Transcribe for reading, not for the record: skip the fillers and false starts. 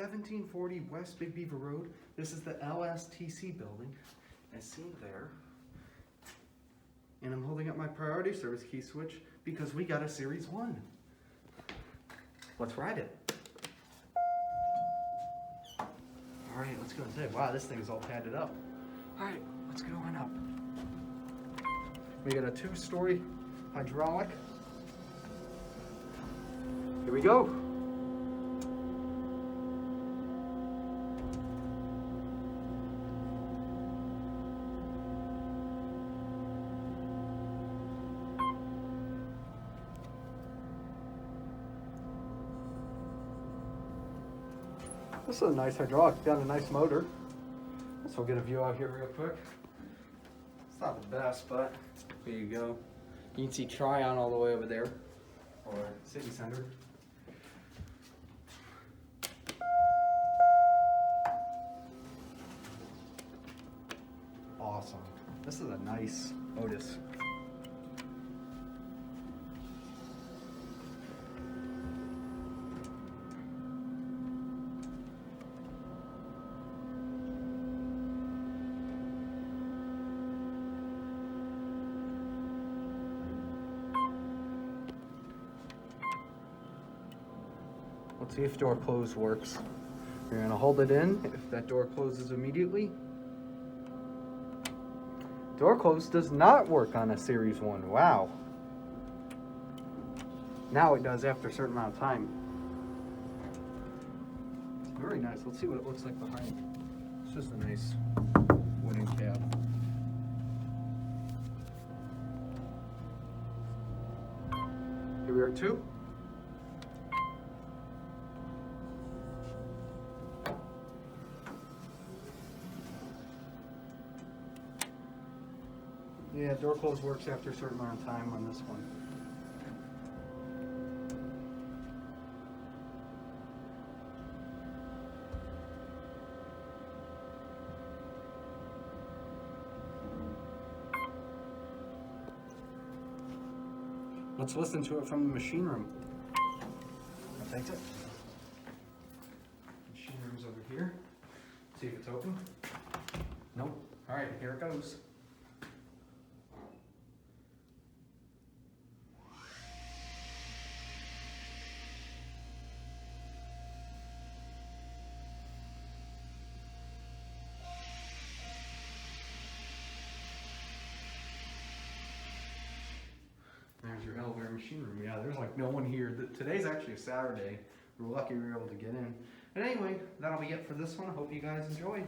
1740 West Big Beaver Road. This is the LSTC building, as seen there. And I'm holding up my priority service key switch because we got a Series 1. Let's ride it. All right, let's go inside. Wow, this thing is all padded up. All right, let's go on up. We got a 2-story hydraulic. Here we go. This is a nice hydraulic, got a nice motor. Let's get a view out here real quick. It's not the best, but there you go. You can see Tryon all the way over there, or City Center. Awesome. This is a nice Otis. Let's see if door close works. You're gonna hold it in. If that door closes immediately. Door close does not work on a Series 1. Wow. Now it does after a certain amount of time. It's very nice. Let's see what it looks like behind. It's just a nice wooden cab. Here we are too. Yeah, door close works after a certain amount of time on this one. Let's listen to it from the machine room. I'll take it. Machine room's over here. See if it's open. Nope. All right, here it goes. There's your elevator machine room. Yeah, there's like no one here. Today's actually a Saturday. We're lucky we were able to get in. But anyway, that'll be it for this one. I hope you guys enjoy.